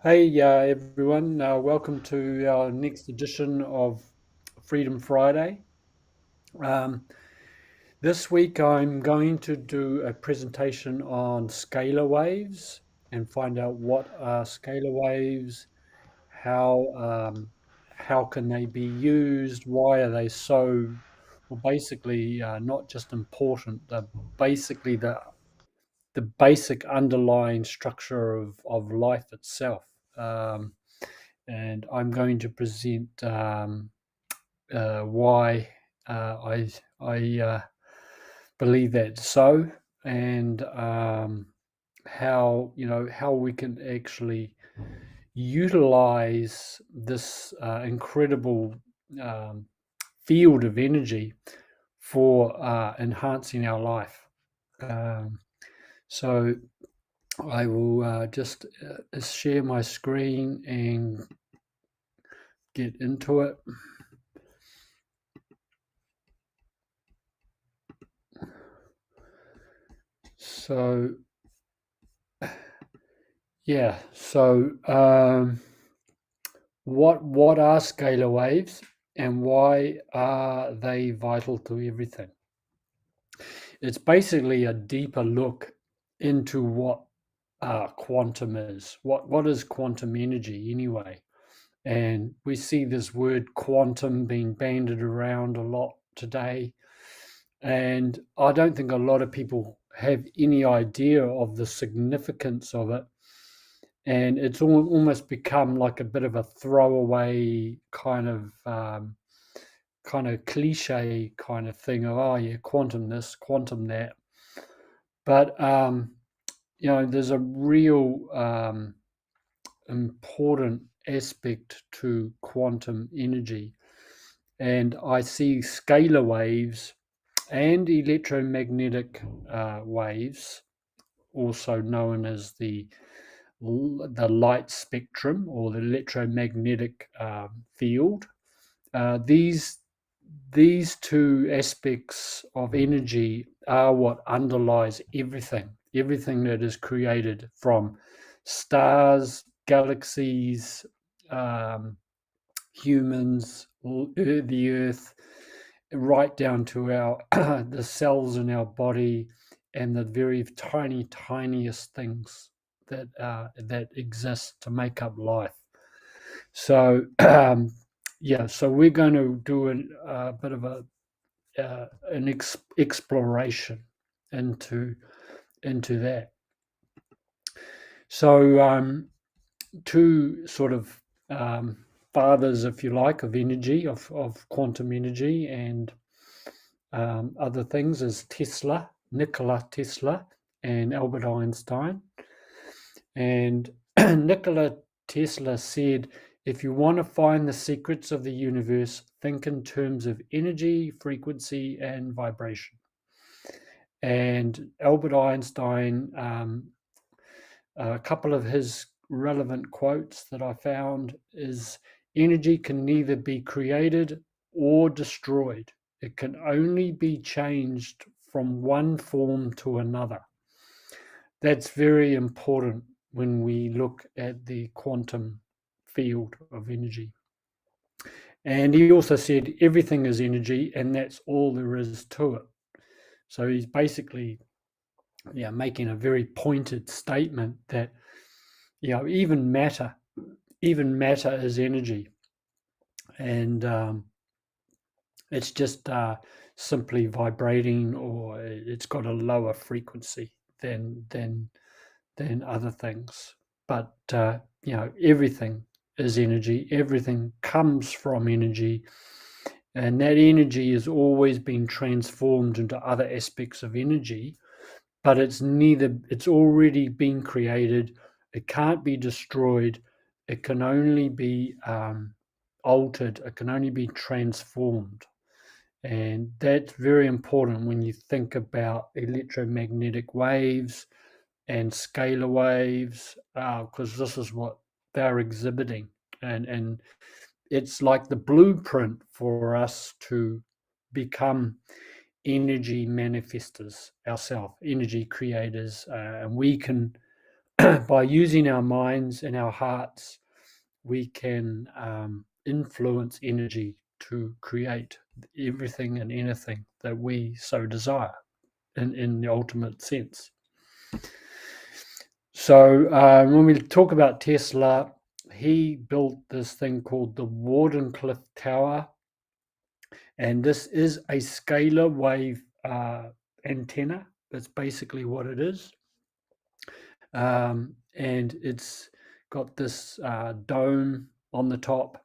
Hey, everyone, welcome to our next edition of Freedom Friday. Um, this week I'm going to do a presentation on scalar waves and find out what are scalar waves, how how can they be used, why are they so, well, basically not just important, they're basically the basic underlying structure of life itself. Um, and I'm going to present why I believe that so, and how we can actually utilize this incredible um, field of energy for enhancing our life. Um, so I will just share my screen and get into it. So yeah, so what are scalar waves and why are they vital to everything? It's basically a deeper look into what quantum is. What is quantum energy anyway? And we see this word quantum being bandied around a lot today. And I don't think a lot of people have any idea of the significance of it. And it's almost become like a bit of a throwaway kind of cliche kind of thing of, oh yeah, quantum this, quantum that. But there's a real important aspect to quantum energy, and I see scalar waves and electromagnetic waves, also known as the light spectrum or the electromagnetic field. These two aspects of energy are what underlies everything that is created, from stars, galaxies, um, humans, the earth, right down to our the cells in our body and the very tiniest things that exist to make up life. So so we're going to do a bit of an exploration into that. So two sort of fathers, if you like, of energy, of quantum energy and other things, is Nikola Tesla and Albert Einstein. And Nikola Tesla said, if you want to find the secrets of the universe, think in terms of energy, frequency, and vibration. And Albert Einstein, a couple of his relevant quotes that I found is, energy can neither be created or destroyed. It can only be changed from one form to another. That's very important when we look at the quantum field of energy. And he also said everything is energy and that's all there is to it. So he's basically making a very pointed statement that even matter is energy, and it's just simply vibrating, or it's got a lower frequency than other things. But everything is energy. Everything comes from energy, and that energy has always been transformed into other aspects of energy. But it's already been created. It can't be destroyed. It can only be altered. It can only be transformed. And that's very important when you think about electromagnetic waves and scalar waves, because this is what they're exhibiting. And it's like the blueprint for us to become energy manifestors ourselves, energy creators, and we can by using our minds and our hearts, we can influence energy to create everything and anything that we so desire in the ultimate sense. So when we talk about Tesla, he built this thing called the Wardenclyffe Tower, and this is a scalar wave antenna. That's basically what it is. And it's got this dome on the top.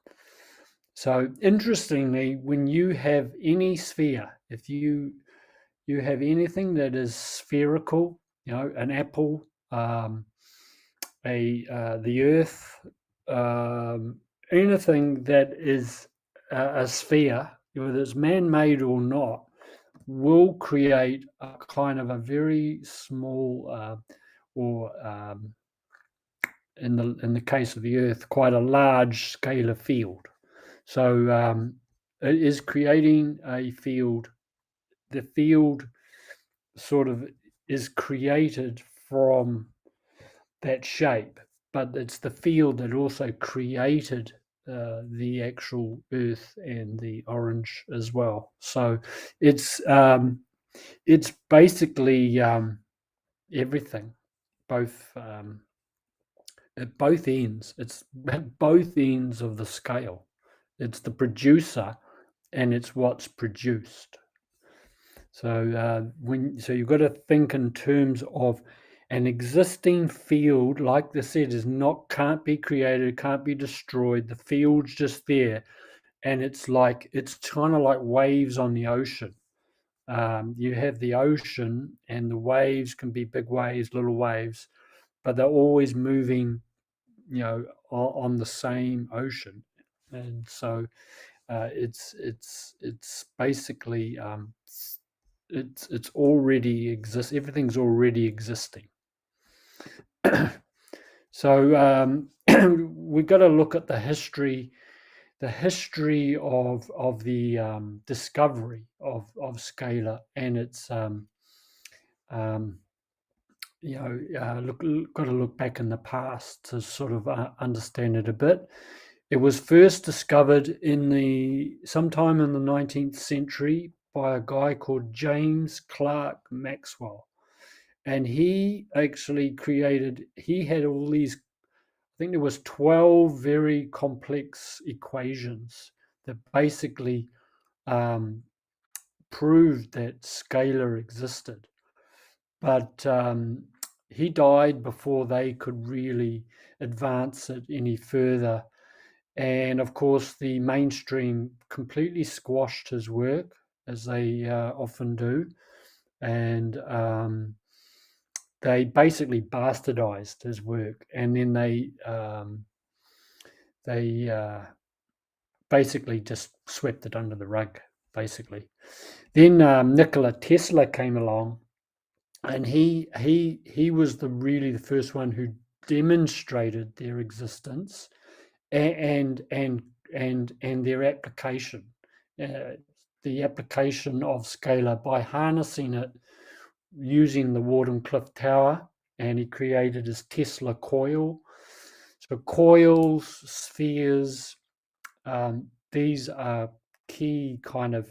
So interestingly, when you have any sphere, if you have anything that is spherical, an apple, the earth, anything that is a sphere, whether it's man-made or not, will create a kind of a very small, or in the case of the earth, quite a large scalar field. So it is creating a field. The field sort of is created from that shape, but it's the field that also created the actual earth and the orange as well. So it's basically everything, both at both ends. It's at both ends of the scale. It's the producer and it's what's produced. So you've got to think in terms of an existing field, like they said, can't be created, can't be destroyed. The field's just there, and it's kind of like waves on the ocean. You have the ocean, and the waves can be big waves, little waves, but they're always moving, on the same ocean, and so it's basically it's already exists. Everything's already existing. So we've got to look at the history of the discovery of scalar, and it's got to look back in the past to sort of understand it a bit. It was first discovered sometime in the 19th century by a guy called James Clerk Maxwell. And he actually he had all these, I think there was 12 very complex equations that basically proved that scalar existed. But he died before they could really advance it any further. And of course, the mainstream completely squashed his work, as they often do. And they basically bastardized his work. And then they basically just swept it under the rug, basically. Then Nikola Tesla came along, and he was really the first one who demonstrated their existence and their application, the application of scalar by harnessing it using the Wardenclyffe Tower, and he created his Tesla coil. So coils, spheres, these are key kind of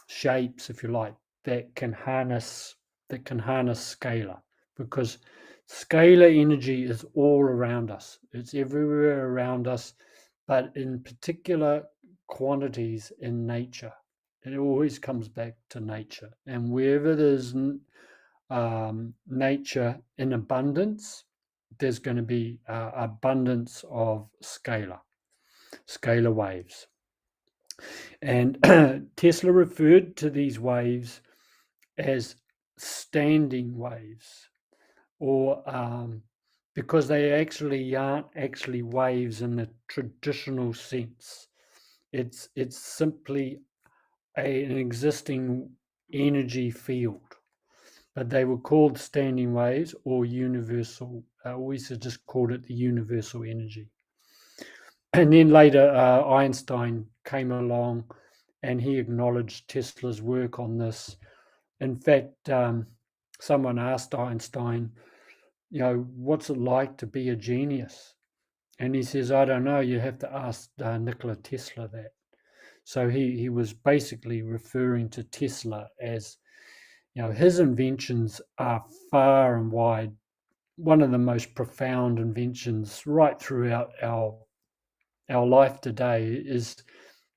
shapes, if you like, that can harness scalar, because scalar energy is all around us. It's everywhere around us, but in particular quantities in nature. It always comes back to nature, and wherever there's nature in abundance, there's going to be abundance of scalar waves. And Tesla referred to these waves as standing waves, or because they actually aren't actually waves in the traditional sense. It's simply an existing energy field, but they were called standing waves or universal. We just called it the universal energy. And then later, Einstein came along, and he acknowledged Tesla's work on this. In fact, someone asked Einstein, what's it like to be a genius? And he says, I don't know, you have to ask Nikola Tesla that. So he was basically referring to Tesla as, his inventions are far and wide one of the most profound inventions right throughout our life today. Is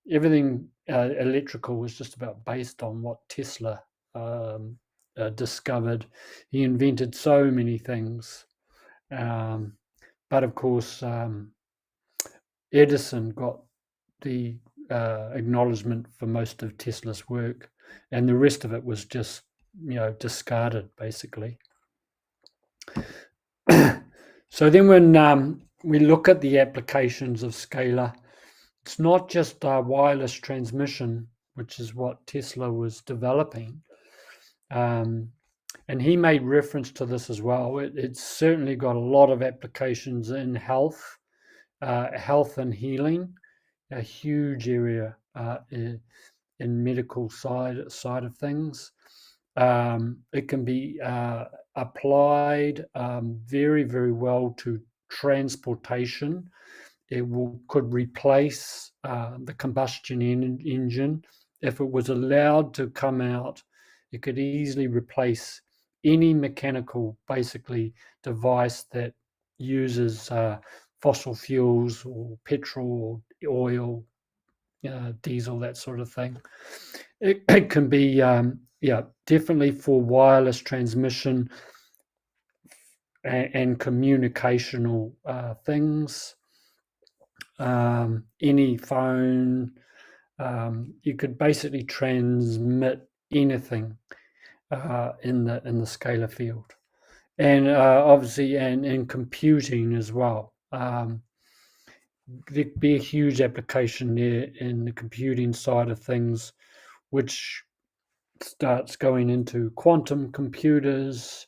everything electrical was just about based on what Tesla discovered. He invented so many things, but of course Edison got the acknowledgement for most of Tesla's work, and the rest of it was just discarded basically. So then when we look at the applications of scalar, it's not just wireless transmission, which is what Tesla was developing. And he made reference to this as well. It's certainly got a lot of applications in health and healing, a huge area in medical side of things. It can be applied very, very well to transportation. It could replace the combustion engine. If it was allowed to come out, it could easily replace any mechanical, basically, device that uses fossil fuels or petrol or oil, diesel, that sort of thing. It can be, definitely for wireless transmission and communicational things. Any phone, you could basically transmit anything in the scalar field, and obviously, and in computing as well. There'd be a huge application there in the computing side of things, which starts going into quantum computers.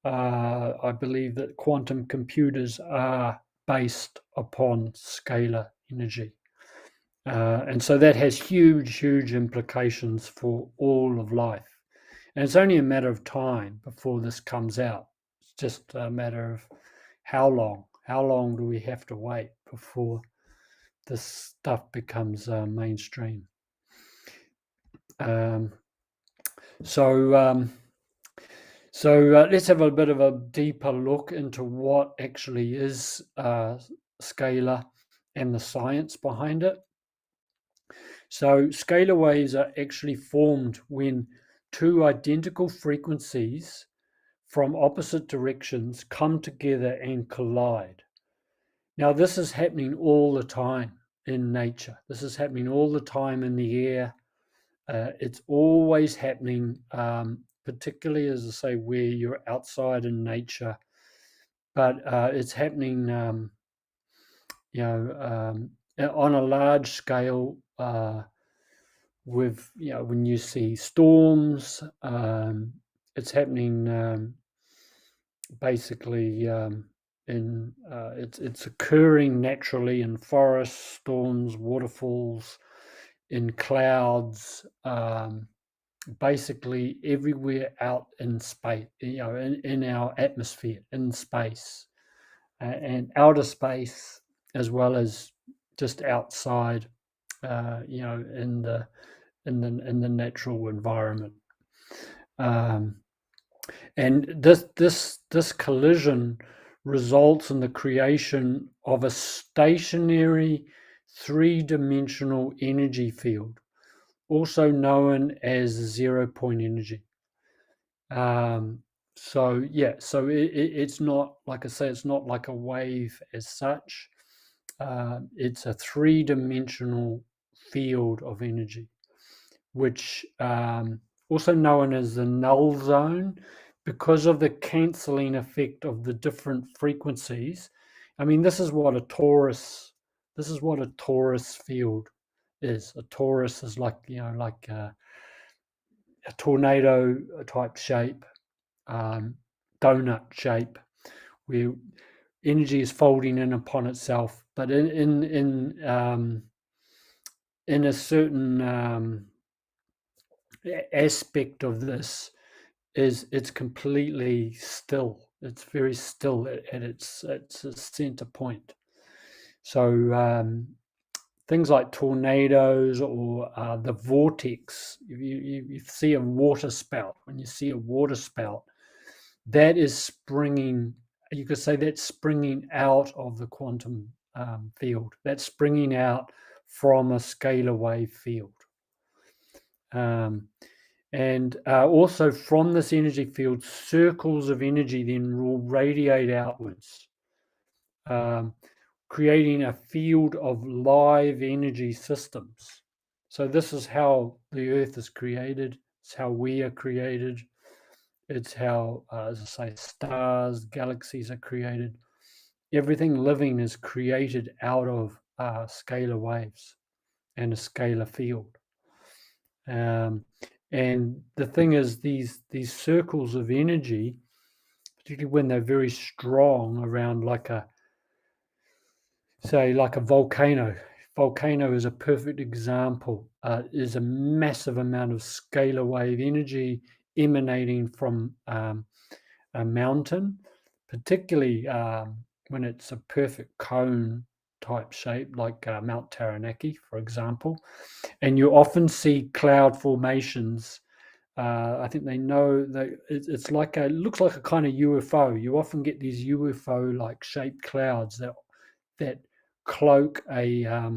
I believe that quantum computers are based upon scalar energy. And so that has huge, huge implications for all of life. And it's only a matter of time before this comes out. It's just a matter of how long. How long do we have to wait before this stuff becomes mainstream? So let's have a bit of a deeper look into what actually is scalar and the science behind it. So scalar waves are actually formed when two identical frequencies from opposite directions come together and collide. Now, this is happening all the time in nature. This is happening all the time in the air. It's always happening, particularly, as I say, where you're outside in nature. But it's happening, on a large scale. With when you see storms, it's happening basically it's occurring naturally in forests, storms, waterfalls, in clouds, basically everywhere out in space, in our atmosphere, in space, and outer space, as well as just outside, in the natural environment. And this collision results in the creation of a stationary three-dimensional energy field, also known as zero-point energy. So it's not, like I say, it's not like a wave as such. It's a three-dimensional field of energy, which also known as the null zone, because of the cancelling effect of the different frequencies. I mean, this is what a torus field is. A torus is like a tornado type shape, donut shape, where energy is folding in upon itself, but in a certain aspect of this is it's completely still. It's very still at its center point. So things like tornadoes or the vortex. If you see a water spout, when you see a water spout, that is springing. You could say that's springing out of the quantum field. That's springing out from a scalar wave field. And also from this energy field, circles of energy then will radiate outwards, creating a field of live energy systems. So this is how the Earth is created. It's how we are created. It's how, as I say, stars, galaxies are created. Everything living is created out of scalar waves and a scalar field. And the thing is, these circles of energy, particularly when they're very strong around like a volcano. Volcano is a perfect example. Is a massive amount of scalar wave energy emanating from a mountain, particularly when it's a perfect cone type shape, like Mount Taranaki, for example. And you often see cloud formations. I think they know that it's like it looks like a kind of UFO. You often get these UFO-like shaped clouds that cloak a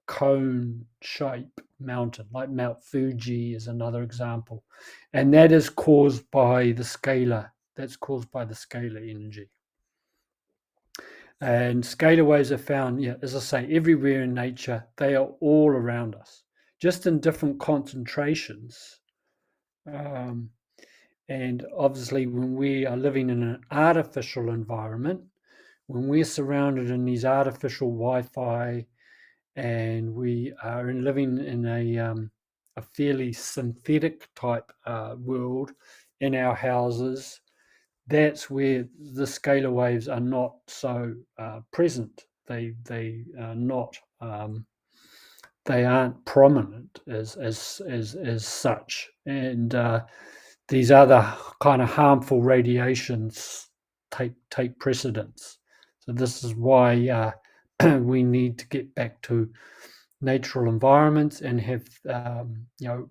cone shape mountain, like Mount Fuji is another example, and that is caused by the scalar. That's caused by the scalar energy. And scalar waves are found, yeah, as I say, everywhere in nature. They are all around us, just in different concentrations. And obviously, when we are living in an artificial environment, when we're surrounded in these artificial Wi-Fi, and we are living in a fairly synthetic type world in our houses, that's where the scalar waves are not so present. They are not. They aren't prominent as such, and these other kind of harmful radiations take precedence. So this is why we need to get back to natural environments and have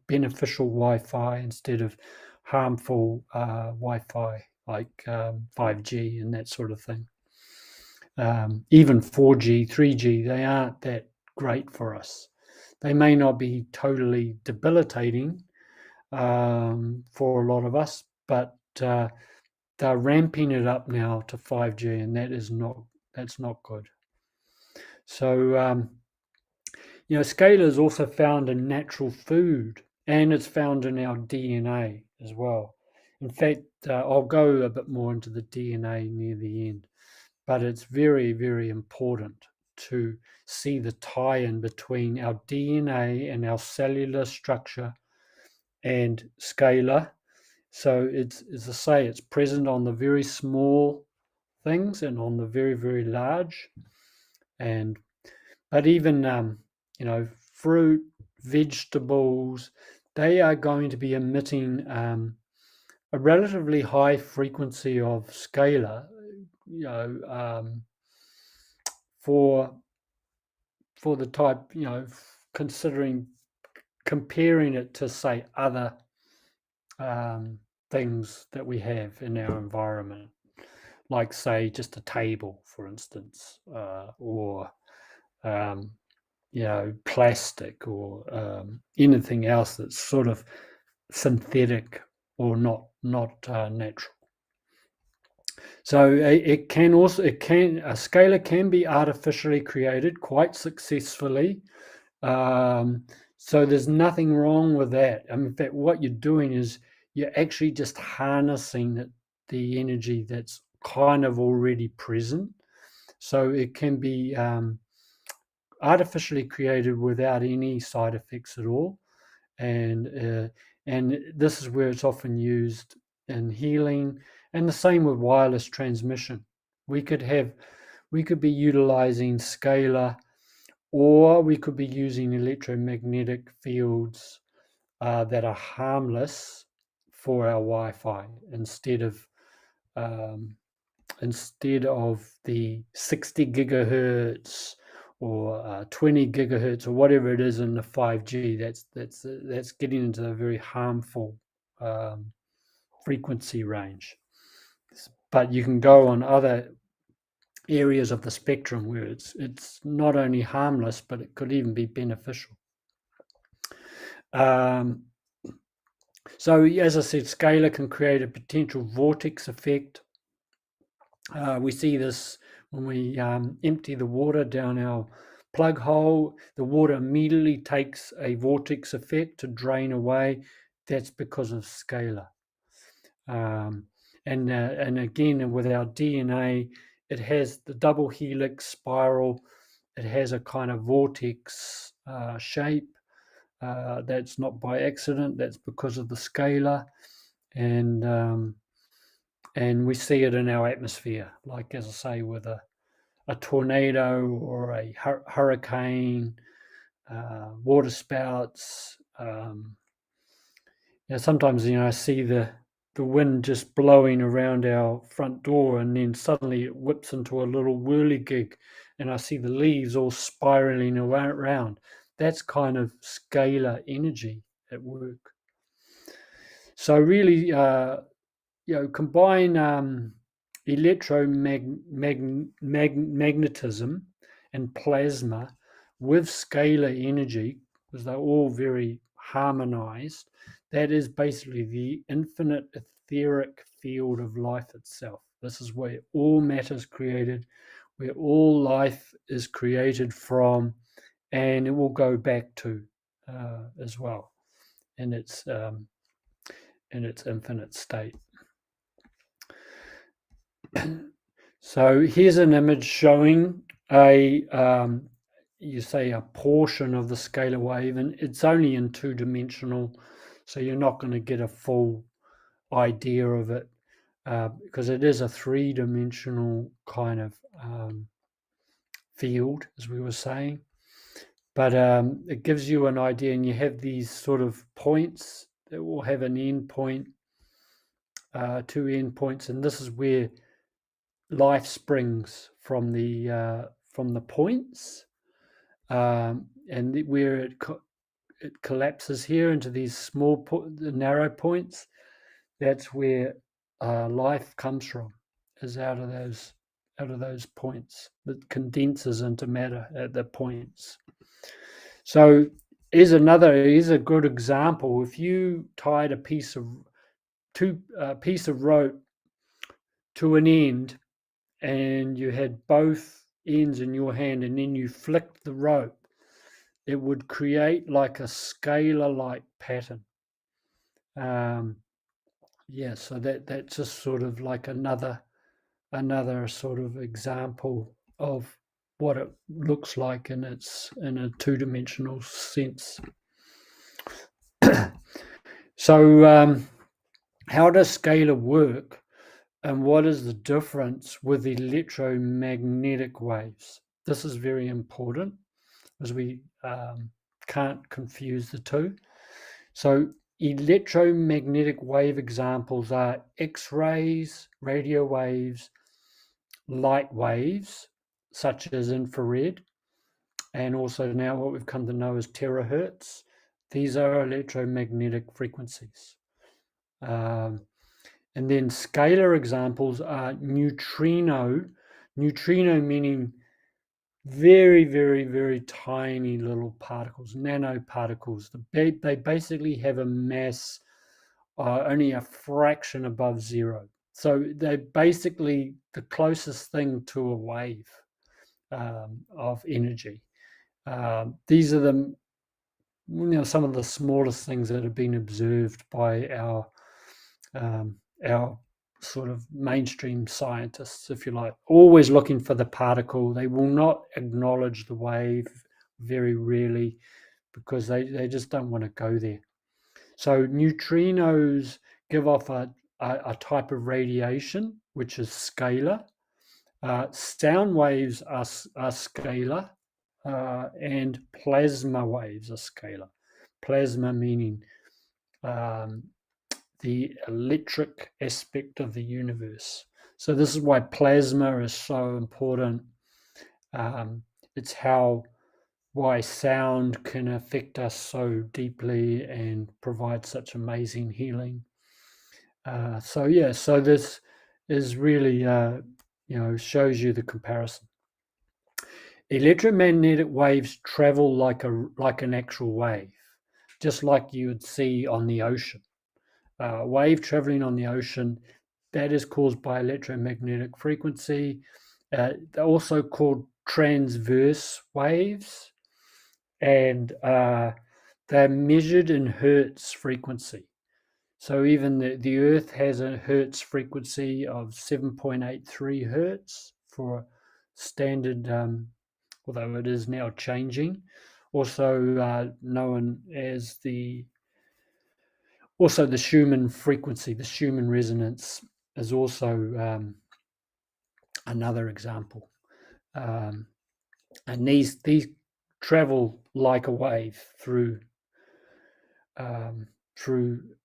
beneficial Wi-Fi instead of harmful Wi-Fi like 5G and that sort of thing. Even 4G, 3G, they aren't that great for us. They may not be totally debilitating for a lot of us, but they're ramping it up now to 5G, and that's not good. So scalar is also found in natural food, and it's found in our DNA as well. In fact, I'll go a bit more into the DNA near the end, but it's very, very important to see the tie-in between our DNA and our cellular structure and scalar. So it's, as I say, it's present on the very small things and on the very, very large. But even fruit, vegetables, they are going to be emitting a relatively high frequency of scalar, for the type, comparing it to, say, other things that we have in our environment, like, say, just a table, for instance, or plastic, or anything else that's sort of synthetic or not natural. So a scalar can be artificially created quite successfully. So there's nothing wrong with that. In fact, what you're doing is you're actually just harnessing the energy that's kind of already present. So it can be artificially created without any side effects at all. And this is where it's often used in healing, and the same with wireless transmission. We could be utilizing scalar, or we could be using electromagnetic fields that are harmless for our Wi-Fi, instead of instead of the 60 gigahertz or 20 gigahertz or whatever it is in the 5G. That's getting into a very harmful frequency range. But you can go on other areas of the spectrum where it's not only harmless, but it could even be beneficial. So as I said, scalar can create a potential vortex effect. We see this when we empty the water down our plug hole. The water immediately takes a vortex effect to drain away. That's because of scalar. And again, with our DNA, it has the double helix spiral. It has a kind of vortex shape. That's not by accident. That's because of the scalar, and we see it in our atmosphere. Like, as I say, with a tornado or a hurricane, water spouts. Sometimes I see the wind just blowing around our front door, and then suddenly it whips into a little whirligig, and I see the leaves all spiraling around. That's kind of scalar energy at work. So really, combine electromagnetism and plasma with scalar energy, because they're all very harmonized. That is basically the infinite etheric field of life itself. This is where all matter is created, where all life is created from, and it will go back to as well in its infinite state. So here's an image showing a portion of the scalar wave, and it's only in two-dimensional, so you're not going to get a full idea of it because it is a three-dimensional kind of field, as we were saying. But it gives you an idea, and you have these sort of points that will have an end point, two end points, and this is where life springs from the points, and where it collapses here into these small narrow points. That's where life comes from, is out of those points. It condenses into matter at the points. So here's a good example. If you tied a piece of rope to an end, and you had both ends in your hand, and then you flicked the rope, it would create like a scalar-like pattern. So that's just sort of like another sort of example of what it looks like in a two-dimensional sense. So how does scalar work? And what is the difference with electromagnetic waves? This is very important, as we can't confuse the two. So electromagnetic wave examples are X-rays, radio waves, light waves, such as infrared, and also now what we've come to know as terahertz. These are electromagnetic frequencies. And then scalar examples are neutrino meaning very, very, very tiny little particles, nanoparticles. They basically have a mass only a fraction above zero. So they're basically the closest thing to a wave of energy. These are some of the smallest things that have been observed by our sort of mainstream scientists, if you like, always looking for the particle. They will not acknowledge the wave very rarely because they just don't want to go there. So neutrinos give off a type of radiation, which is scalar. Sound waves are scalar, and plasma waves are scalar. Plasma meaning the electric aspect of the universe. So this is why plasma is so important. It's why sound can affect us so deeply and provide such amazing healing. So this is really shows you the comparison. Electromagnetic waves travel like an actual wave, just like you would see on the ocean. Wave traveling on the ocean, that is caused by electromagnetic frequency. They're also called transverse waves, and they're measured in hertz frequency. So even the Earth has a hertz frequency of 7.83 hertz for standard, although it is now changing. Also known as the Schumann frequency, the Schumann resonance is also another example. And these travel like a wave through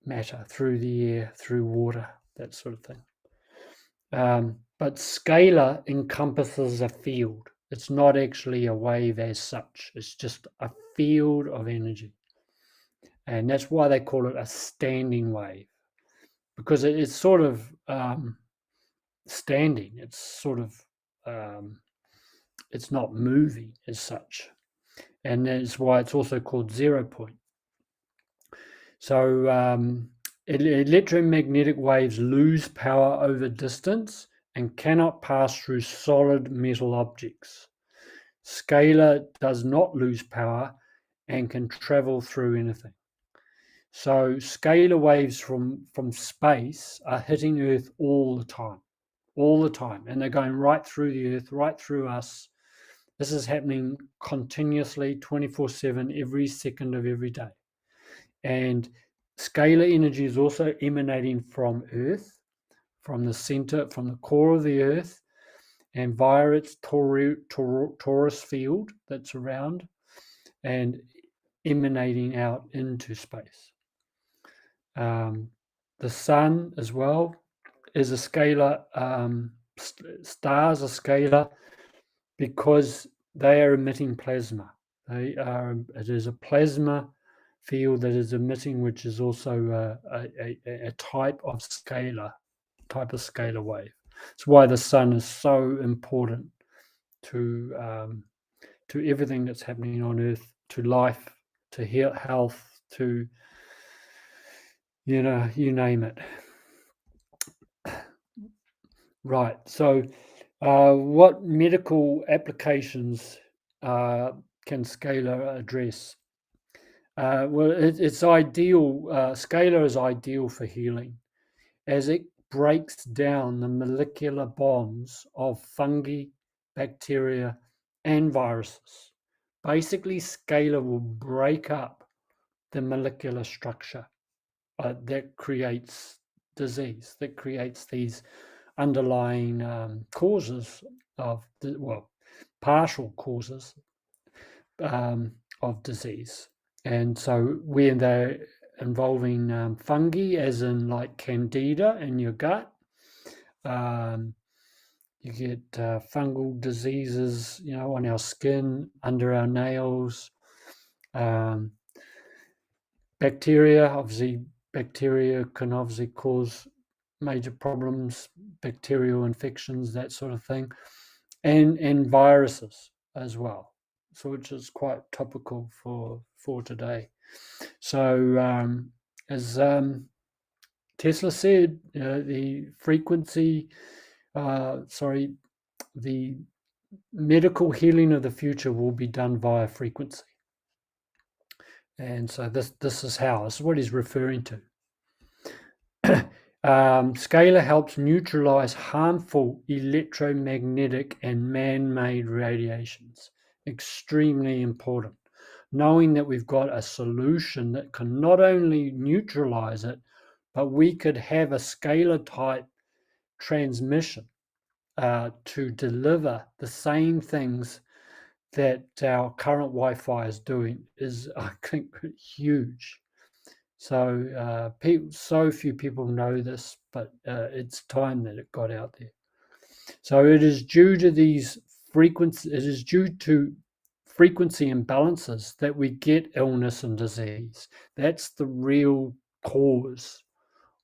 matter, through the air, through water, that sort of thing. But scalar encompasses a field. It's not actually a wave as such. It's just a field of energy. And that's why they call it a standing wave, because it's sort of standing. It's sort of, it's not moving as such. And that's why it's also called 0 point. So electromagnetic waves lose power over distance and cannot pass through solid metal objects. Scalar does not lose power and can travel through anything. So scalar waves from space are hitting Earth all the time, and they're going right through the Earth, right through us. This is happening continuously, 24/7, every second of every day. And scalar energy is also emanating from Earth, from the center, from the core of the Earth, and via its Taurus field that's around, and emanating out into space. The sun as well is a scalar. Stars are scalar because they are emitting plasma. It is a plasma field that is emitting, which is also a type of scalar wave. It's why the sun is so important to everything that's happening on Earth, to life, to health, to you name it. Right. So, what medical applications can scalar address? Well, it's ideal. Scalar is ideal for healing, as it breaks down the molecular bonds of fungi, bacteria, and viruses. Basically, scalar will break up the molecular structure that creates disease, that creates these underlying causes of, partial causes of disease. And so when they're involving fungi, as in like candida in your gut, you get fungal diseases, on our skin, under our nails. Bacteria can obviously cause major problems, bacterial infections, that sort of thing, and viruses as well. So which is quite topical for today. So as Tesla said, the medical healing of the future will be done via frequency. And so this is what he's referring to. Scalar helps neutralize harmful electromagnetic and man-made radiations. Extremely important. Knowing that we've got a solution that can not only neutralize it, but we could have a scalar type transmission to deliver the same things that our current Wi-Fi is doing is, I think, huge. So so few people know this, but it's time that it got out there. So it is due to these frequency. It is due to frequency imbalances that we get illness and disease. That's the real cause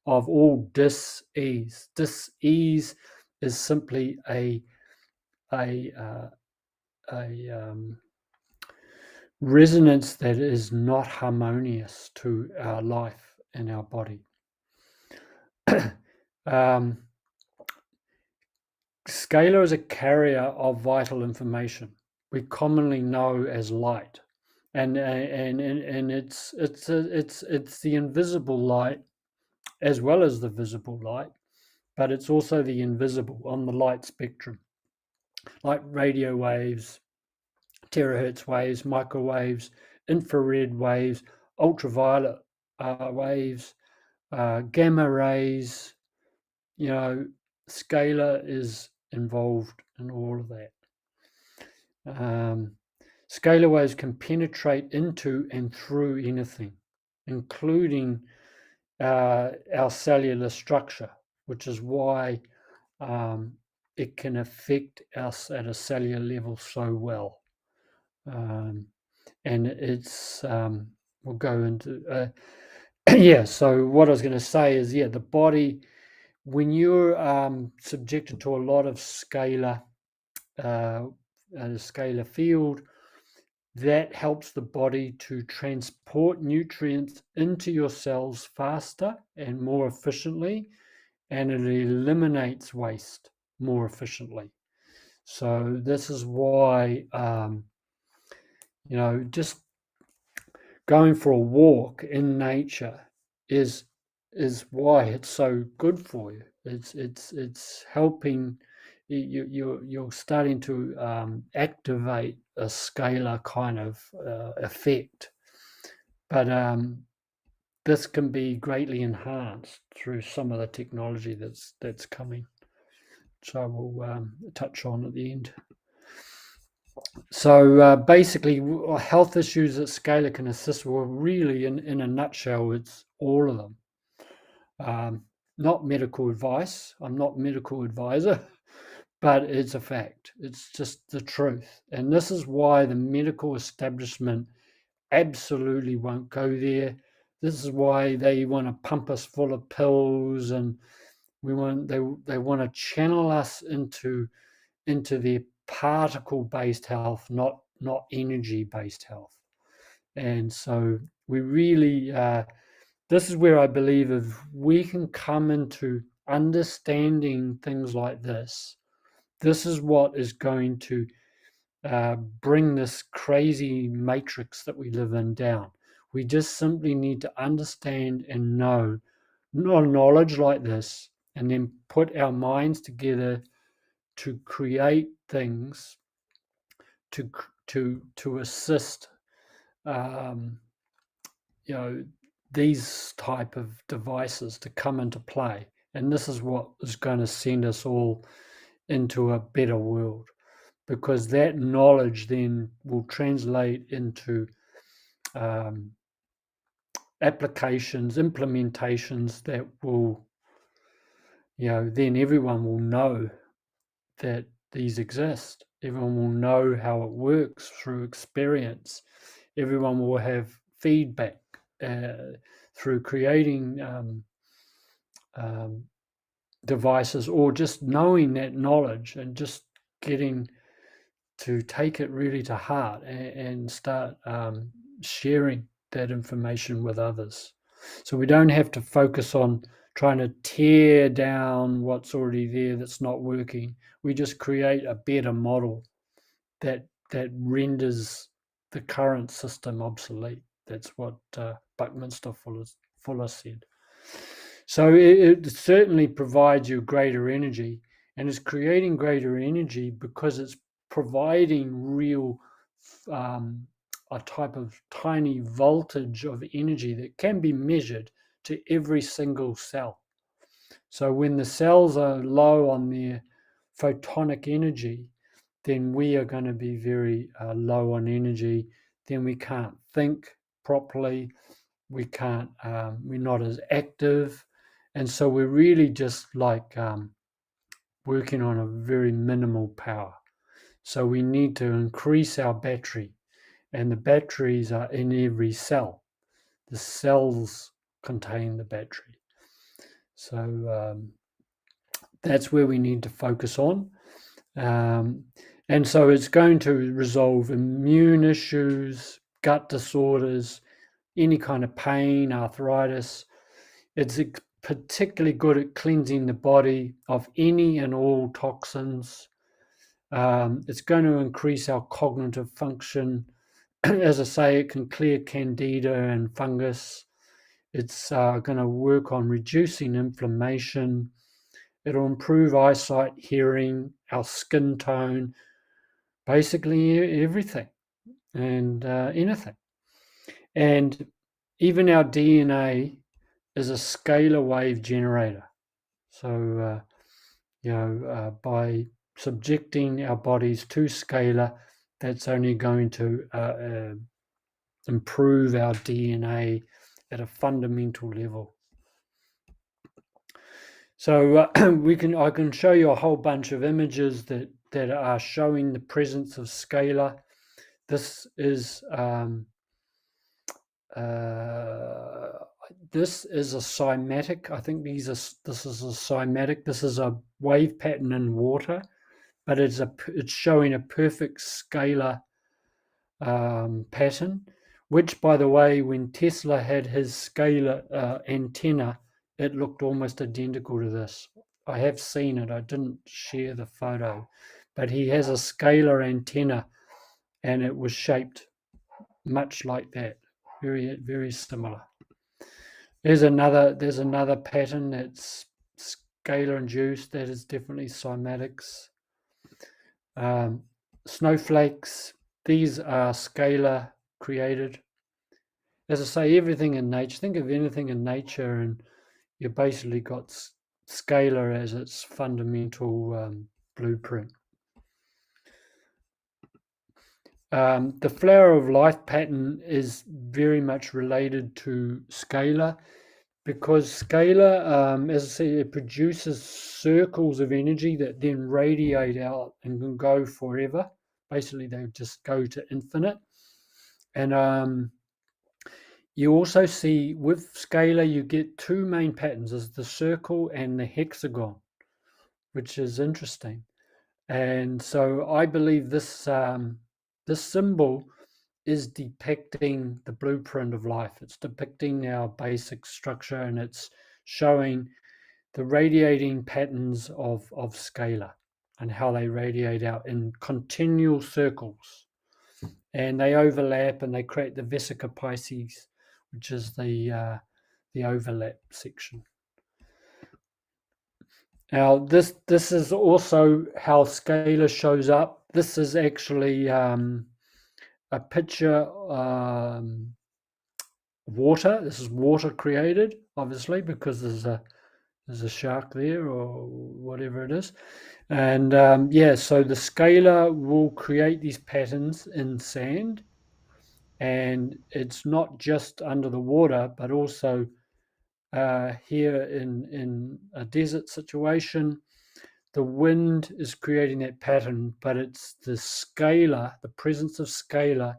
of all dis-ease. Dis-ease is simply a resonance that is not harmonious to our life and our body. Scalar is a carrier of vital information. We commonly know as light, and it's the invisible light as well as the visible light, but it's also the invisible on the light spectrum, like radio waves, terahertz waves, microwaves, infrared waves, ultraviolet waves, gamma rays. Scalar is involved in all of that. Scalar waves can penetrate into and through anything, including our cellular structure, which is why it can affect us at a cellular level so well. And it's we'll go into so what I was going to say is the body, when you're subjected to a lot of scalar scalar field, that helps the body to transport nutrients into your cells faster and more efficiently, and it eliminates waste more efficiently. So this is why just going for a walk in nature is why it's so good for you. It's helping. You're starting to activate a scalar kind of effect, but this can be greatly enhanced through some of the technology that's coming. So we'll touch on at the end. So basically, health issues that Scalar can assist with, really, in a nutshell, it's all of them. Not medical advice. I'm not a medical advisor, but it's a fact. It's just the truth. And this is why the medical establishment absolutely won't go there. This is why they want to pump us full of pills, and they want to channel us into their particle-based health, not energy-based health. And so we really, this is where I believe if we can come into understanding things like this is what is going to bring this crazy matrix that we live in down. We just simply need to understand and know knowledge like this, and then put our minds together to create things to assist these type of devices to come into play. And this is what is going to send us all into a better world, because that knowledge then will translate into applications, implementations that will, then everyone will know that these exist. Everyone will know how it works through experience. Everyone will have feedback through creating devices, or just knowing that knowledge and just getting to take it really to heart and start sharing that information with others. So we don't have to focus on trying to tear down what's already there that's not working. We just create a better model that renders the current system obsolete. That's what Buckminster Fuller said. So it certainly provides you greater energy, and it's creating greater energy because it's providing real a type of tiny voltage of energy that can be measured to every single cell. So when the cells are low on their photonic energy, then we are going to be very low on energy. Then we can't think properly. we can't, we're not as active, and so we're really just like working on a very minimal power. So we need to increase our battery, and the batteries are in every cell. The cells contain the battery. So that's where we need to focus on. And so it's going to resolve immune issues, gut disorders, any kind of pain, arthritis. It's particularly good at cleansing the body of any and all toxins. It's going to increase our cognitive function. As I say, it can clear candida and fungus. It's going to work on reducing inflammation. It'll improve eyesight, hearing, our skin tone, basically everything and anything. And even our DNA is a scalar wave generator. So, by subjecting our bodies to scalar, that's only going to improve our DNA at a fundamental level. So I can show you a whole bunch of images that are showing the presence of scalar. This is a cymatic. I think this is a cymatic. This is a wave pattern in water, but it's showing a perfect scalar pattern. Which, by the way, when Tesla had his scalar antenna, it looked almost identical to this. I have seen it. I didn't share the photo, but he has a scalar antenna, and it was shaped much like that. Very, very similar. There's another pattern that's scalar induced. That is definitely cymatics. Snowflakes. These are scalar created. As I say, everything in nature. Think of anything in nature, and you basically got scalar as its fundamental blueprint. The flower of life pattern is very much related to scalar, because scalar, as I say, it produces circles of energy that then radiate out and can go forever. Basically, they just go to infinite. And you also see with scalar, you get two main patterns: is the circle and the hexagon, which is interesting. And so I believe this symbol is depicting the blueprint of life. It's depicting our basic structure, and it's showing the radiating patterns of scalar and how they radiate out in continual circles. And they overlap and they create the vesica Pisces, which is the overlap section. Now, this is also how scalar shows up. This is actually a picture water. This is water created, obviously, because there's a shark there or whatever it is. And so the scalar will create these patterns in sand, and it's not just under the water, but also here in a desert situation. The wind is creating that pattern, but it's the scalar, the presence of scalar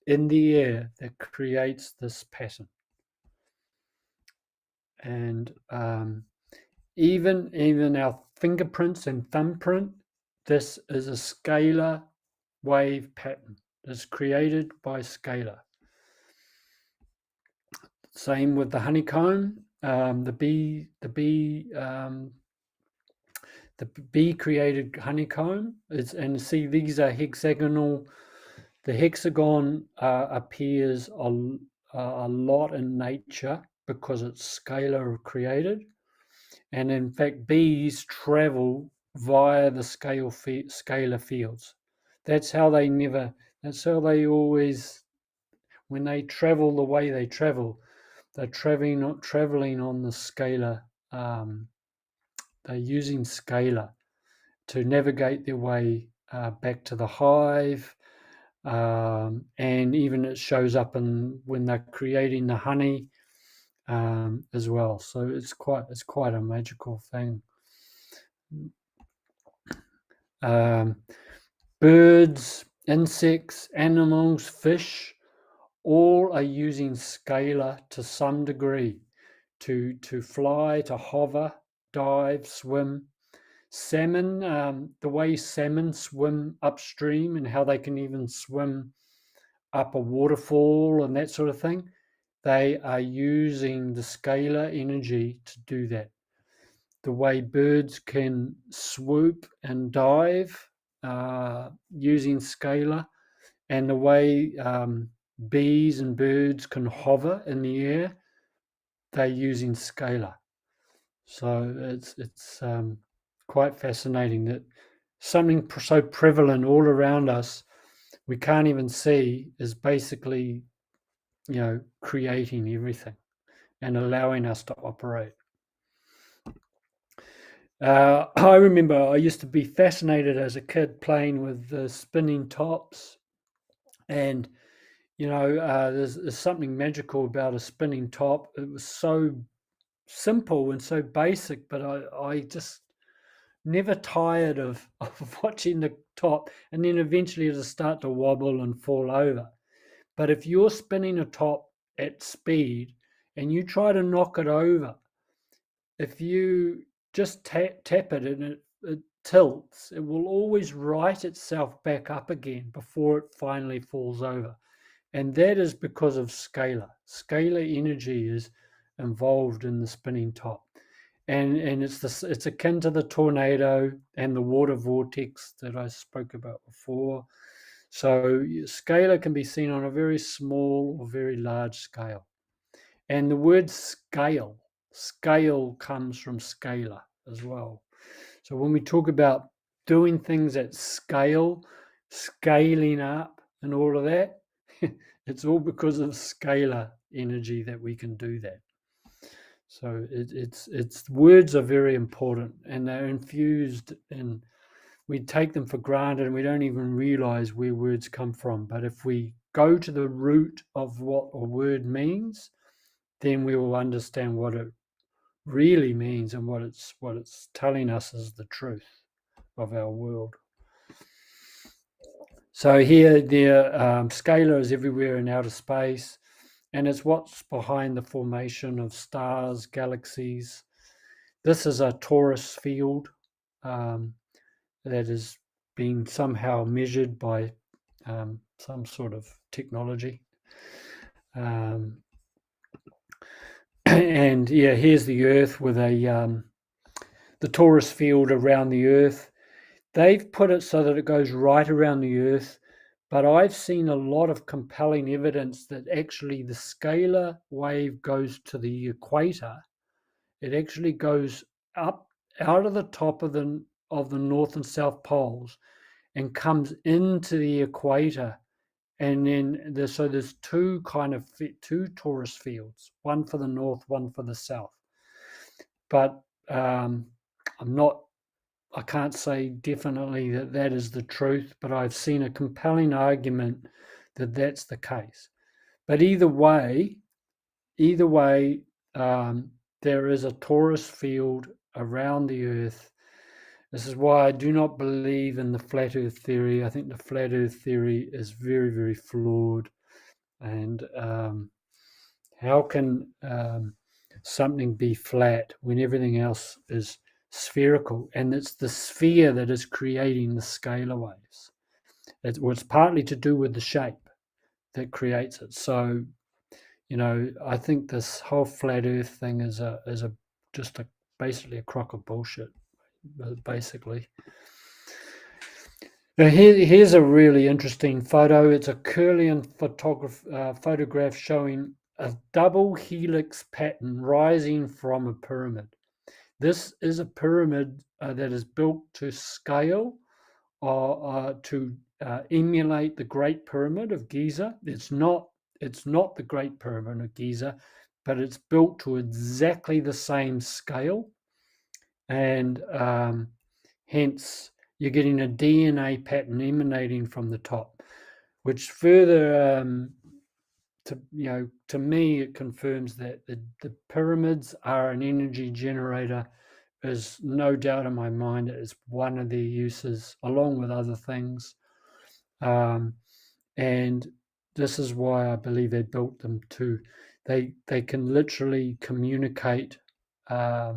in the air, that creates this pattern. And even our fingerprints and thumbprint, this is a scalar wave pattern that's created by scalar. Same with the honeycomb. The bee created honeycomb. And see, these are hexagonal. The hexagon appears a lot in nature because it's scalar created. And in fact, bees travel via the scalar fields. That's how they always, when they travel the way they travel, they're traveling on the scalar. They're using scalar to navigate their way back to the hive, and even it shows up in when they're creating the honey as well. So it's quite a magical thing. Birds, insects, animals, fish, all are using scalar to some degree to fly, to hover, dive, swim. Salmon, the way salmon swim upstream and how they can even swim up a waterfall and that sort of thing, they are using the scalar energy to do that. The way birds can swoop and dive using scalar, and the way bees and birds can hover in the air, they're using scalar. So it's quite fascinating that something so prevalent all around us we can't even see is basically, creating everything and allowing us to operate. I remember I used to be fascinated as a kid playing with the spinning tops, and there's something magical about a spinning top. It was so simple and so basic, but I just never tired of watching the top, and then eventually it'll start to wobble and fall over. But if you're spinning a top at speed and you try to knock it over, if you just tap it and it tilts, it will always right itself back up again before it finally falls over. And that is because of scalar. Scalar energy is involved in the spinning top. And it's akin to the tornado and the water vortex that I spoke about before. So scalar can be seen on a very small or very large scale. And the word scale comes from scalar as well. So when we talk about doing things at scale, scaling up and all of that, it's all because of scalar energy that we can do that. So it's words are very important, and they're infused in. We take them for granted and we don't even realize where words come from. But if we go to the root of what a word means, then we will understand what it really means and what it's telling us is the truth of our world. So here, the scalar is everywhere in outer space, and it's what's behind the formation of stars, galaxies. This is a Taurus field that is being somehow measured by some sort of technology. And yeah, here's the Earth with the Taurus field around the Earth. They've put it so that it goes right around the Earth, but I've seen a lot of compelling evidence that actually the scalar wave goes to the equator. It actually goes up out of the top of the north and south poles and comes into the equator. And then there's two Taurus fields, one for the north, one for the south. But I can't say definitely that is the truth, but I've seen a compelling argument that that's the case. But either way, there is a Taurus field around the Earth. This is why I do not believe in the flat Earth theory. I think the flat Earth theory is very, very flawed. And how can something be flat when everything else is spherical? And it's the sphere that is creating the scalar waves. It's partly to do with the shape that creates it. So, I think this whole flat Earth thing is basically a crock of bullshit, basically. Now here's a really interesting photo. It's a Curlian photograph showing a double helix pattern rising from a pyramid. This is a pyramid that is built to scale or to emulate the Great Pyramid of Giza. It's not the Great Pyramid of Giza, but it's built to exactly the same scale, and hence you're getting a DNA pattern emanating from the top. which further to me, it confirms that the pyramids are an energy generator. There's no doubt in my mind that it's one of their uses, along with other things. And this is why I believe they built them too. They can literally communicate out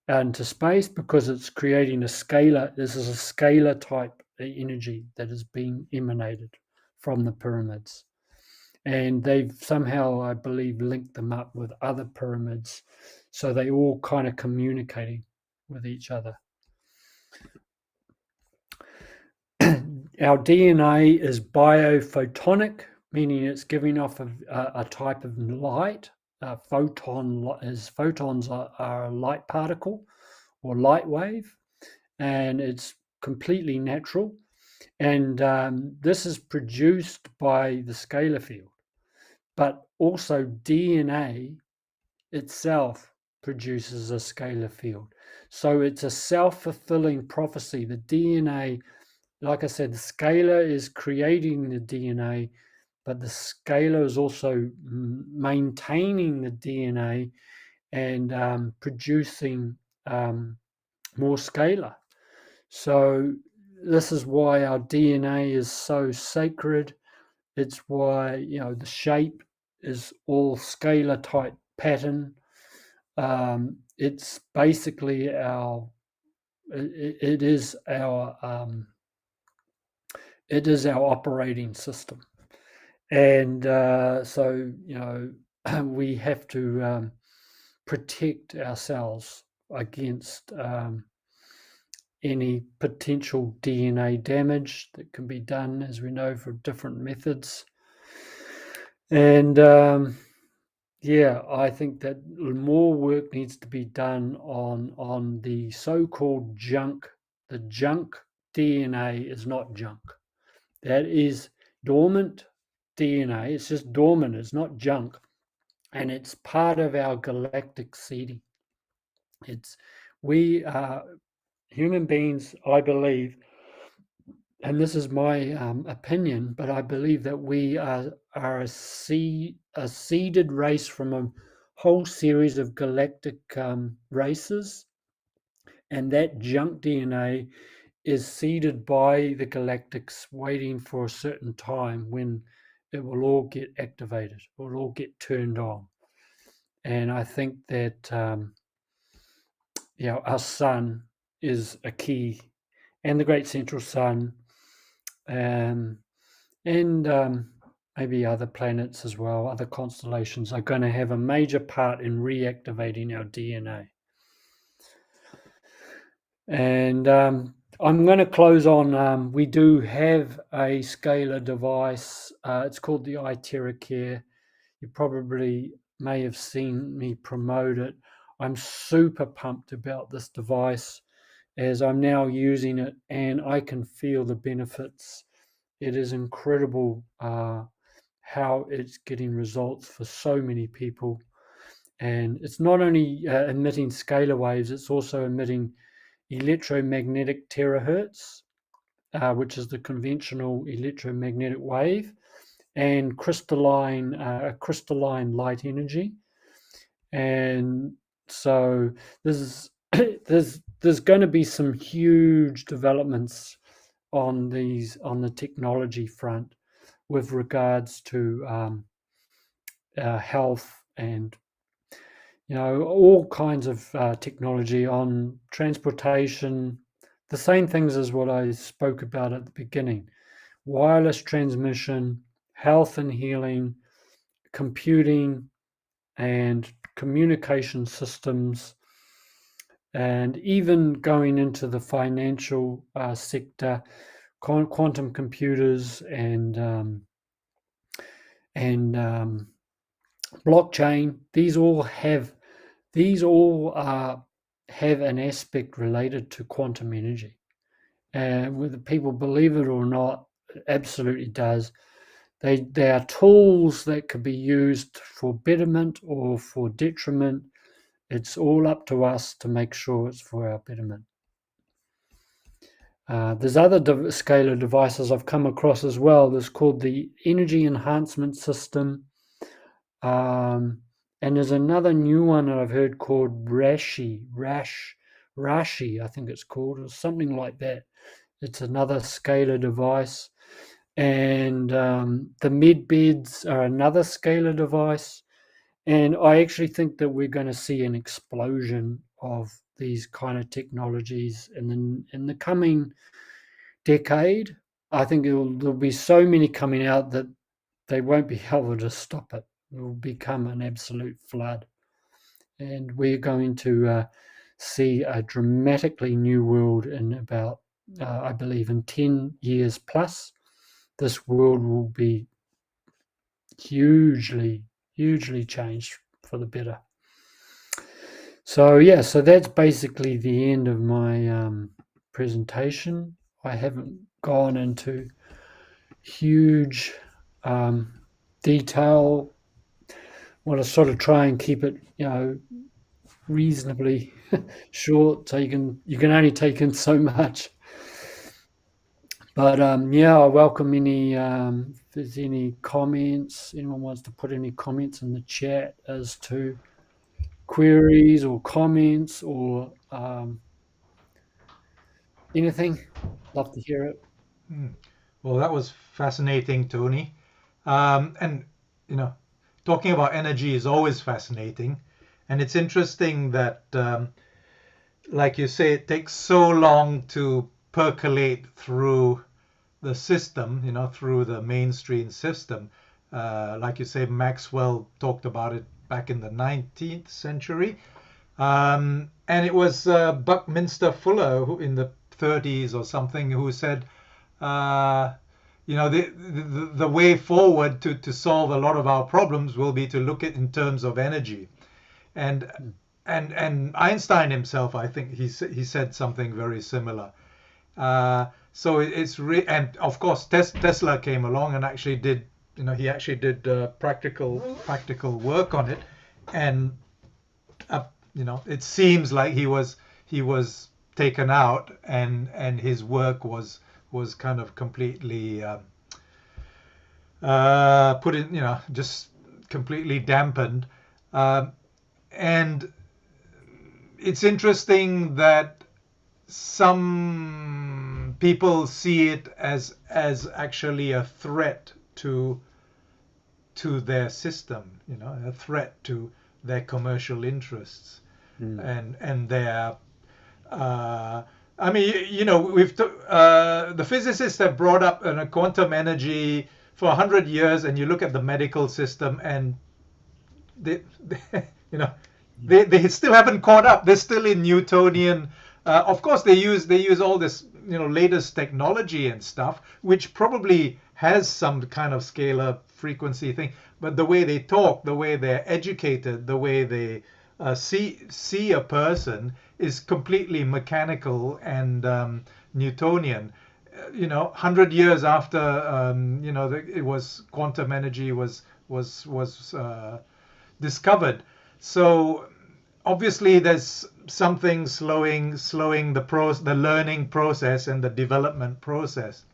into space, because it's creating a scalar. This is a scalar type energy that is being emanated from the pyramids. And they've somehow, I believe, linked them up with other pyramids, so they all kind of communicating with each other. Our DNA is biophotonic, meaning it's giving off a type of light. Photons are a light particle or light wave, and it's completely natural. And this is produced by the scalar field. But also DNA itself produces a scalar field. So it's a self-fulfilling prophecy. The DNA, like I said, the scalar is creating the DNA, but the scalar is also maintaining the DNA and producing more scalar. So this is why our DNA is so sacred. It's why, the shape is all scalar type pattern. It's basically it is our operating system. And so, we have to protect ourselves against any potential DNA damage that can be done, as we know, for different methods. And I think that more work needs to be done on the so-called junk. The junk DNA is not junk. That is dormant DNA. It's just dormant. It's not junk. And it's part of our galactic seeding. We are human beings, I believe, and this is my opinion, but I believe that we are a seeded race from a whole series of galactic races, and that junk DNA is seeded by the galactics, waiting for a certain time when it will all get activated, it will all get turned on. And I think that our sun is a key, and the great central sun, and maybe other planets as well, other constellations, are going to have a major part in reactivating our DNA. And I'm going to close on, we do have a scalar device. It's called the iTerracare. You probably may have seen me promote it. I'm super pumped about this device, as I'm now using it and I can feel the benefits. It is incredible how it's getting results for so many people. And it's not only emitting scalar waves, it's also emitting electromagnetic terahertz, which is the conventional electromagnetic wave, and crystalline light energy. And so there's going to be some huge developments on the technology front with regards to health and all kinds of technology on transportation. The same things as what I spoke about at the beginning: wireless transmission, health and healing, computing, and communication systems, and even going into the financial sector, quantum computers and blockchain. These all have an aspect related to quantum energy, and whether people believe it or not, it absolutely does. They are tools that could be used for betterment or for detriment. It's all up to us to make sure it's for our betterment. There's other scalar devices I've come across as well. There's called the Energy Enhancement System. And there's another new one that I've heard called Rashi, I think it's called, or something like that. It's another scalar device. And the med beds are another scalar device. And I actually think that we're going to see an explosion of these kind of technologies in the coming decade. I think there'll be so many coming out that they won't be able to stop it. It will become an absolute flood. And we're going to see a dramatically new world in about, I believe, in 10 years plus. This world will be hugely, hugely changed for the better. So, yeah, so that's basically the end of my presentation. I haven't gone into huge detail. I want to sort of try and keep it, reasonably short, so you can only take in so much. But yeah, I welcome any if there's any comments. Anyone wants to put any comments in the chat as to queries or comments or anything. Love to hear it. Well, that was fascinating, Tony. And you know, talking about energy is always fascinating, and it's interesting that, like you say, it takes so long to percolate through the system, through the mainstream system. Like you say, Maxwell talked about it back in the 19th century. And it was Buckminster Fuller who, in the 30s or something, who said, uh, the way forward to solve a lot of our problems will be to look at in terms of energy. And and Einstein himself, I think he said something very similar. So and of course Tesla came along and actually did, he actually did practical work on it. And it seems like he was taken out, and his work was kind of completely put in, just completely dampened. Um, and it's interesting that some people see it as actually a threat to their system, a threat to their commercial interests, Mm. and their. I mean, the physicists have brought up quantum energy for 100 years, and you look at the medical system, and they you know, they still haven't caught up. They're still in Newtonian. Of course, they use all this latest technology and stuff, which probably has some kind of scalar frequency thing. But the way they talk, the way they're educated, the way they see a person is completely mechanical and Newtonian. 100 years after it was quantum energy was discovered. So obviously there's something slowing the learning process and the development process.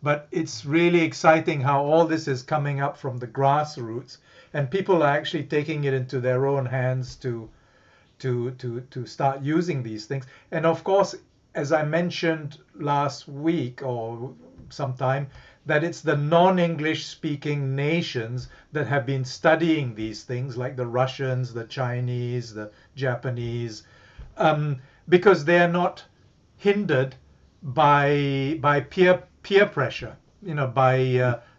But it's really exciting how all this is coming up from the grassroots, and people are actually taking it into their own hands to start using these things. And of course, as I mentioned last week or sometime, that it's the non-English speaking nations that have been studying these things, like the Russians, the Chinese, the Japanese, because they are not hindered by peer pressure,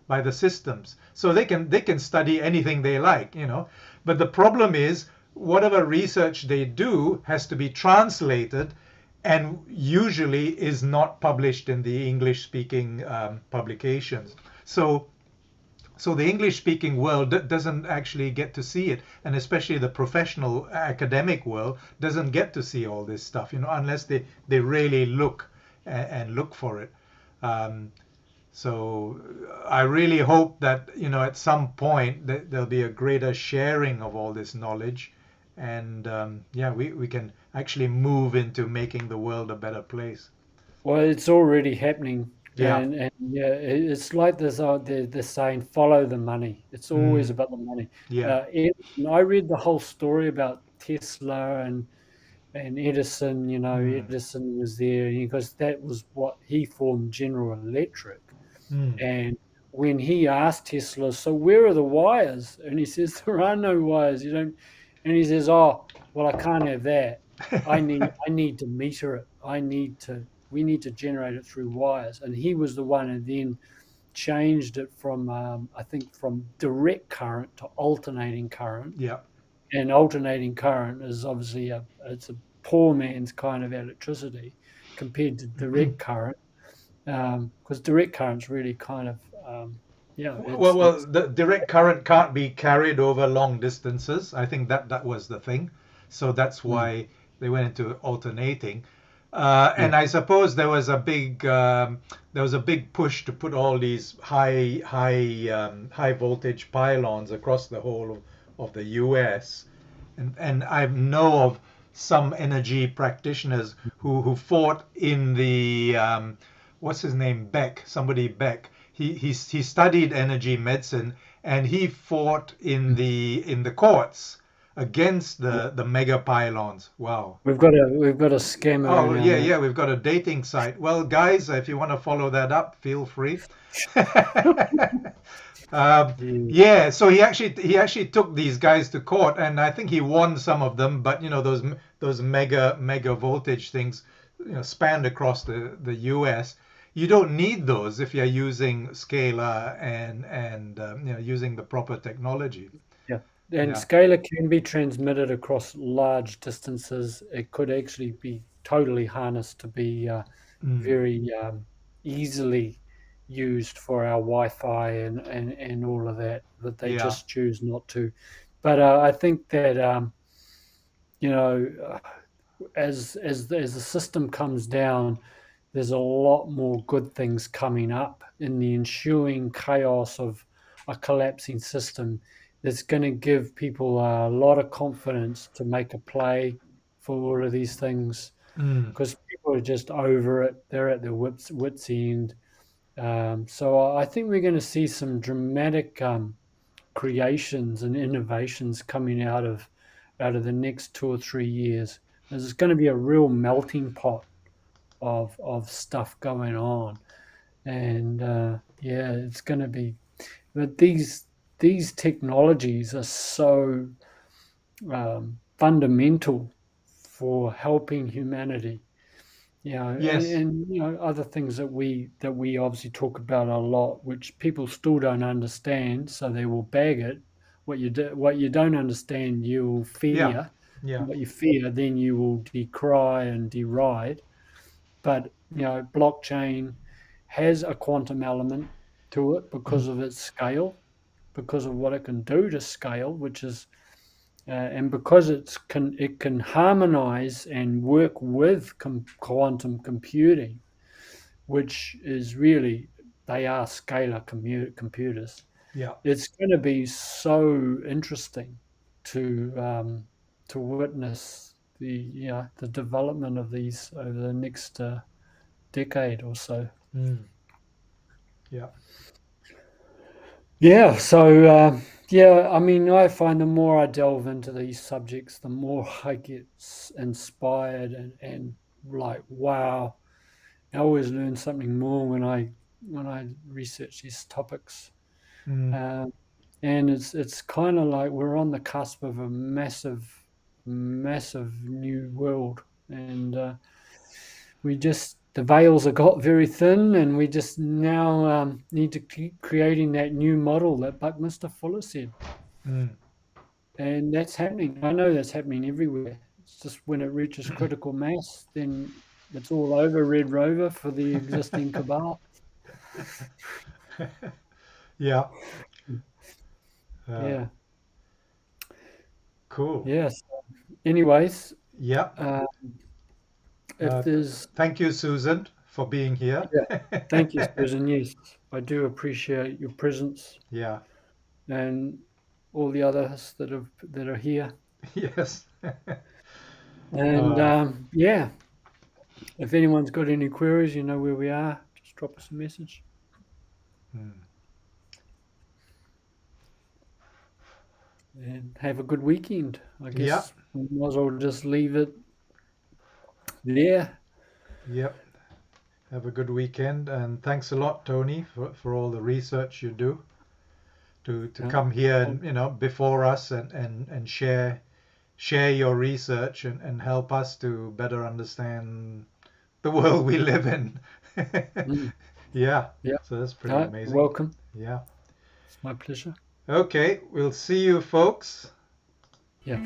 by the systems. So they can study anything they like. But the problem is, whatever research they do has to be translated, and usually is not published in the English speaking publications. So the English speaking world doesn't actually get to see it, and especially the professional academic world doesn't get to see all this stuff, unless they really look and look for it. So I really hope that at some point that there'll be a greater sharing of all this knowledge, and yeah, we can actually move into making the world a better place. Well, it's already happening, Yeah. and yeah, it's like this. They're saying follow the money. It's always Mm, about the money. yeah. Edison, I read the whole story about Tesla and Edison. You know, Mm, Edison was there because that was what he formed General Electric. mm. And when he asked Tesla, so where are the wires? And he says, there are no wires. You don't. And he says, oh, well, I can't have that. I need to meter it. We need to generate it through wires. And he was the one who then changed it from, I think, from direct current to alternating current. Yeah. And alternating current is obviously it's a poor man's kind of electricity compared to direct current because direct current's really kind of yeah, Well, the direct current can't be carried over long distances. I think that was the thing. So that's mm, why they went into alternating. yeah, And I suppose there was a big push to put all these high voltage pylons across the whole of the U.S. And I know of some energy practitioners who fought in the what's his name, Beck, somebody Beck. He studied energy medicine, and he fought in mm. the courts against the mega pylons. Wow. We've got a scammer Oh in our yeah, name. yeah, we've got a dating site. Well, guys, if you want to follow that up, feel free. Um, Yeah, yeah, so he actually took these guys to court, and I think he won some of them. But those mega voltage things, spanned across the U.S. You don't need those if you're using scalar and using the proper technology. yeah. And Yeah. scalar can be transmitted across large distances. It could actually be totally harnessed to be Mm. very easily used for our Wi-Fi and all of that, but they Yeah. just choose not to. But I think that you know, as the system comes down, there's a lot more good things coming up in the ensuing chaos of a collapsing system that's going to give people a lot of confidence to make a play for all of these things Mm. because people are just over it. They're at their wits end. So I think we're going to see some dramatic creations and innovations coming out of the next 2 or 3 years. There's going to be a real melting pot of stuff going on, and yeah, it's going to be. But these technologies are so fundamental for helping humanity. Yes. And other things that we obviously talk about a lot, which people still don't understand, so they will bag it. What you don't understand, you will Yeah. fear. Yeah. What you fear, then you will decry and deride. But blockchain has a quantum element to it because of its scale, because of what it can do to scale, which is and because it can harmonize and work with quantum computing, which is really they are scalar computers. Yeah. It's going to be so interesting to to witness the development of these over the next decade or so. Mm. Yeah. Yeah, so yeah, I mean, I find the more I delve into these subjects, the more I get inspired and like, wow, I always learn something more when I research these topics. Mm. Um, and it's kind of like we're on the cusp of a massive new world, and we just the veils have got very thin, and we just now need to keep creating that new model that Buckminster Fuller said, Mm. and that's happening. I know that's happening everywhere. It's just when it reaches critical mass, then it's all over Red Rover for the existing cabal. Yeah. Uh, Yeah. cool. Yes. Anyways, Yeah. uh, if there's Thank you, Susan, for being here. yeah, thank you, Susan. Yes, I do appreciate your presence Yeah. and all the others that are here. Yes. And uh, yeah, If anyone's got any queries, you know where we are. Just drop us a message. And have a good weekend. I guess we might as well just leave it there. Yep. Have a good weekend, and thanks a lot, Tony, for all the research you do to come here and before us and share your research and help us to better understand the world we live in. Yeah. So that's pretty amazing. Welcome. Yeah. It's my pleasure. Okay, we'll see you, folks. Yeah.